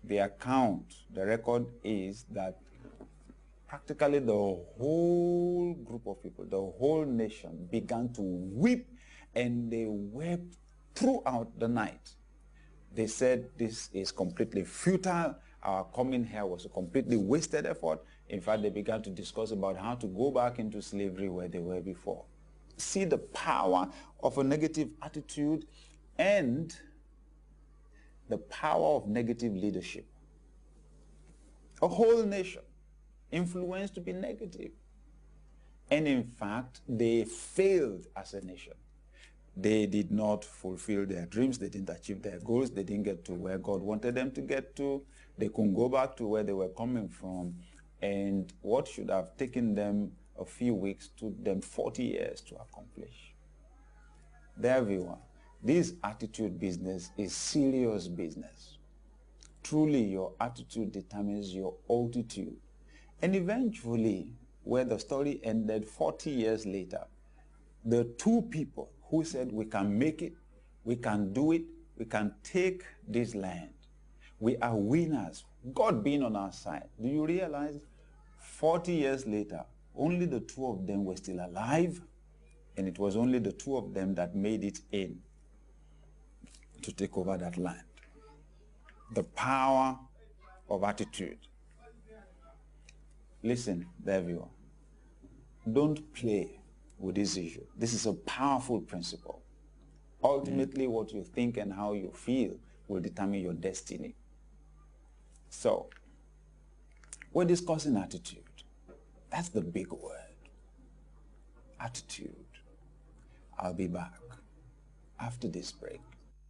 the account, the record is that practically the whole group of people, the whole nation began to weep, and they wept throughout the night. They said this is completely futile. Our coming here was a completely wasted effort. In fact, they began to discuss about how to go back into slavery where they were before. See the power of a negative attitude and the power of negative leadership. A whole nation influenced to be negative. And in fact, they failed as a nation. They did not fulfill their dreams. They didn't achieve their goals. They didn't get to where God wanted them to get to. They couldn't go back to where they were coming from. And what should have taken them a few weeks took them 40 years to accomplish. There, viewer, this attitude business is serious business. Truly, your attitude determines your altitude. And eventually, where the story ended 40 years later, the two people who said, we can make it, we can do it, we can take this land, we are winners, God being on our side. Do you realize 40 years later, only the two of them were still alive, and it was only the two of them that made it in to take over that land. The power of attitude. Listen, there you are. Don't play with this issue. This is a powerful principle. Ultimately, what you think and how you feel will determine your destiny. So, we're discussing attitude. That's the big word. Attitude. I'll be back after this break.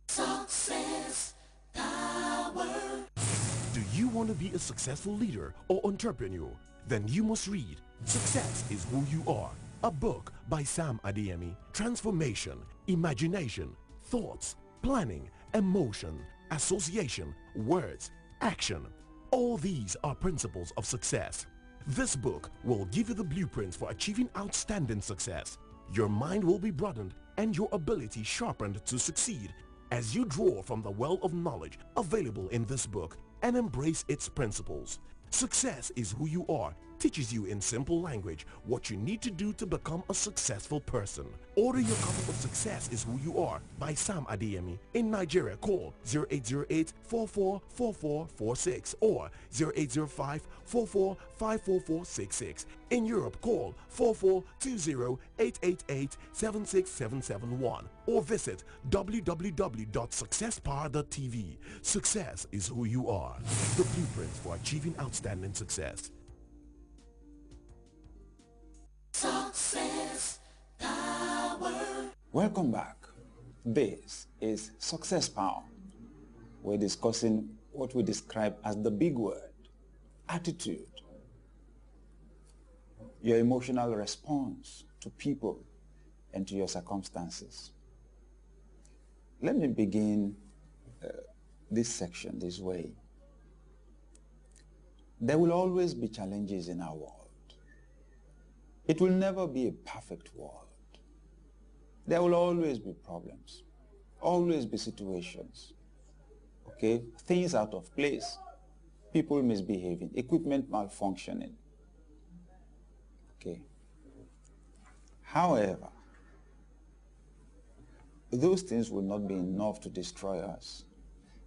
Success Power. Do you want to be a successful leader or entrepreneur? Then you must read Success is Who You Are, a book by Sam Adeyemi. Transformation, imagination, thoughts, planning, emotion, association, words, action. All these are principles of success. This book will give you the blueprints for achieving outstanding success. Your mind will be broadened and your ability sharpened to succeed as you draw from the well of knowledge available in this book and embrace its principles. Success is Who You Are teaches you in simple language what you need to do to become a successful person. Order your copy of Success is Who You Are by Sam Adeyemi. In Nigeria, call 0808-444446 or 0805-44-54466. In Europe, call 4420-888-76771 or visit www.successpower.tv. Success is Who You Are. The blueprint for achieving outstanding success. Success Power. Welcome back. This is Success Power. We're discussing what we describe as the big word, attitude. Your emotional response to people and to your circumstances. Let me begin this section this way. There will always be challenges in our world. It will never be a perfect world. There will always be problems, always be situations, okay? Things out of place, people misbehaving, equipment malfunctioning, okay? However, those things will not be enough to destroy us.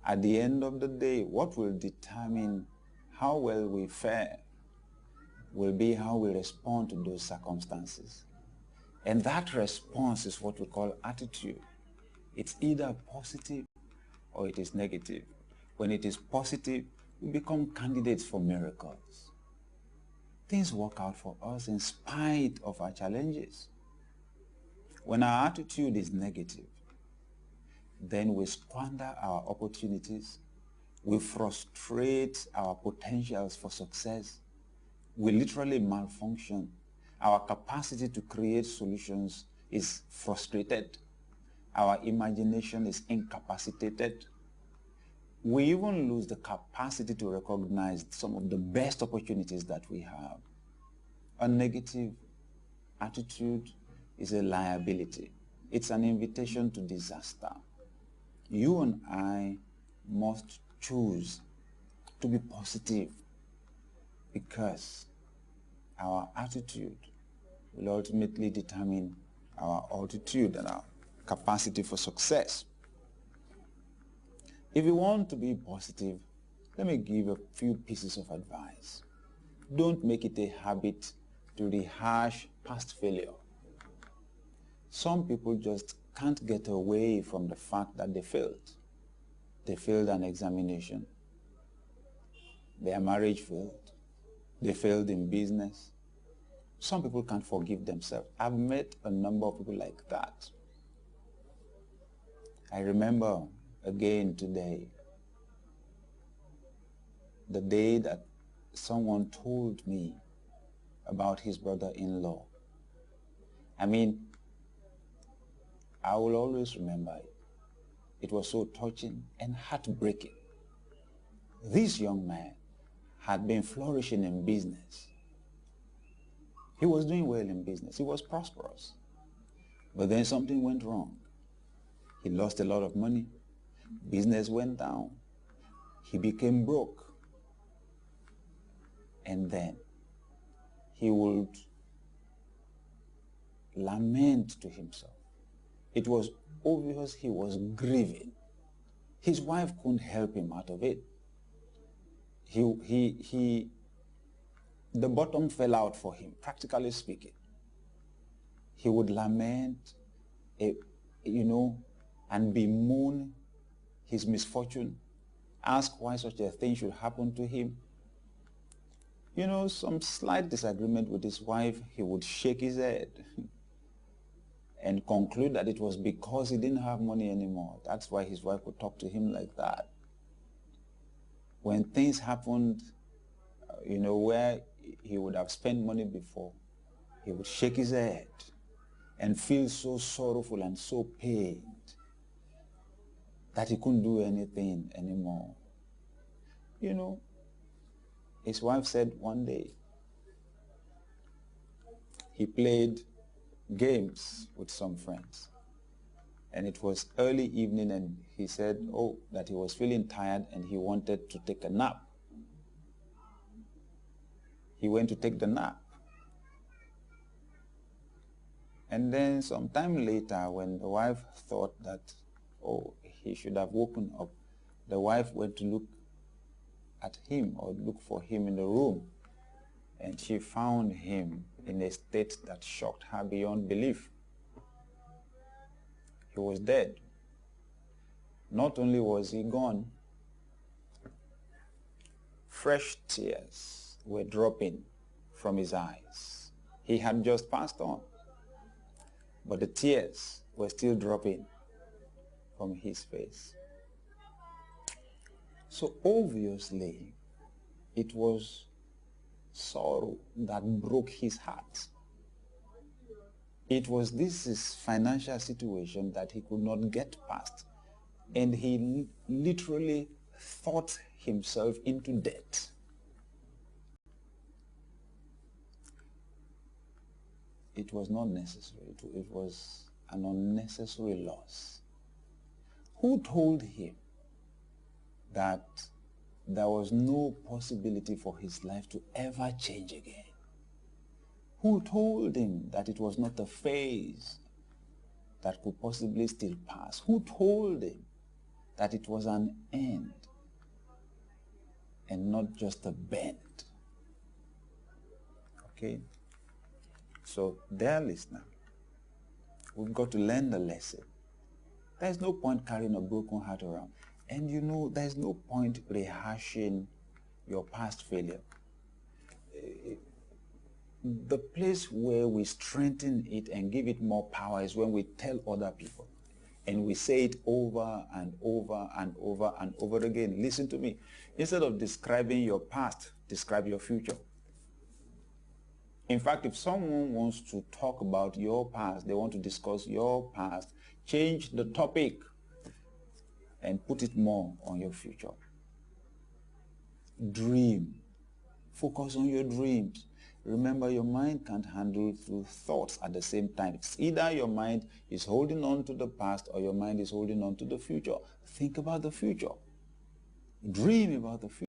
At the end of the day, what will determine how well we fare will be how we respond to those circumstances. And that response is what we call attitude. It's either positive or it is negative. When it is positive, we become candidates for miracles. Things work out for us in spite of our challenges. When our attitude is negative, then we squander our opportunities, we frustrate our potentials for success, we literally malfunction. Our capacity to create solutions is frustrated. Our imagination is incapacitated. We even lose the capacity to recognize some of the best opportunities that we have. A negative attitude is a liability. It's an invitation to disaster. You and I must choose to be positive, because our attitude will ultimately determine our altitude and our capacity for success. If you want to be positive, let me give a few pieces of advice. Don't make it a habit to rehash past failure. Some people just can't get away from the fact that they failed. They failed an examination. Their marriage failed. They failed in business. Some people can't forgive themselves. I've met a number of people like that. I remember again today, the day that someone told me about his brother-in-law. I mean, I will always remember it. It was so touching and heartbreaking. This young man had been flourishing in business. He was doing well in business. He was prosperous. But then something went wrong. He lost a lot of money. Business went down. He became broke. And then he would lament to himself. It was obvious he was grieving. His wife couldn't help him out of it. The bottom fell out for him, practically speaking. He would lament, and bemoan his misfortune, ask why such a thing should happen to him. Some slight disagreement with his wife, he would shake his head and conclude that it was because he didn't have money anymore. That's why his wife would talk to him like that. When things happened, where he would have spent money before, he would shake his head and feel so sorrowful and so pained that he couldn't do anything anymore. His wife said one day he played games with some friends, and it was early evening, and he said, that he was feeling tired and he wanted to take a nap. He went to take the nap. And then some time later, when the wife thought that, he should have woken up, the wife went to look at him or look for him in the room, and she found him in a state that shocked her beyond belief. He was dead. Not only was he gone, fresh tears were dropping from his eyes. He had just passed on, but the tears were still dropping from his face. So obviously, it was sorrow that broke his heart. It was this financial situation that he could not get past, and he literally thought himself into debt. It was not necessary. It was an unnecessary loss. Who told him that there was no possibility for his life to ever change again? Who told him that it was not a phase that could possibly still pass? Who told him that it was an end and not just a bend? Okay? So, dear listener, we've got to learn the lesson. There's no point carrying a broken heart around. And there's no point rehashing your past failure. The place where we strengthen it and give it more power is when we tell other people. And we say it over and over and over and over again. Listen to me. Instead of describing your past, describe your future. In fact, if someone wants to talk about your past, they want to discuss your past, change the topic and put it more on your future. Dream. Focus on your dreams. Remember, your mind can't handle two thoughts at the same time. It's either your mind is holding on to the past or your mind is holding on to the future. Think about the future. Dream about the future.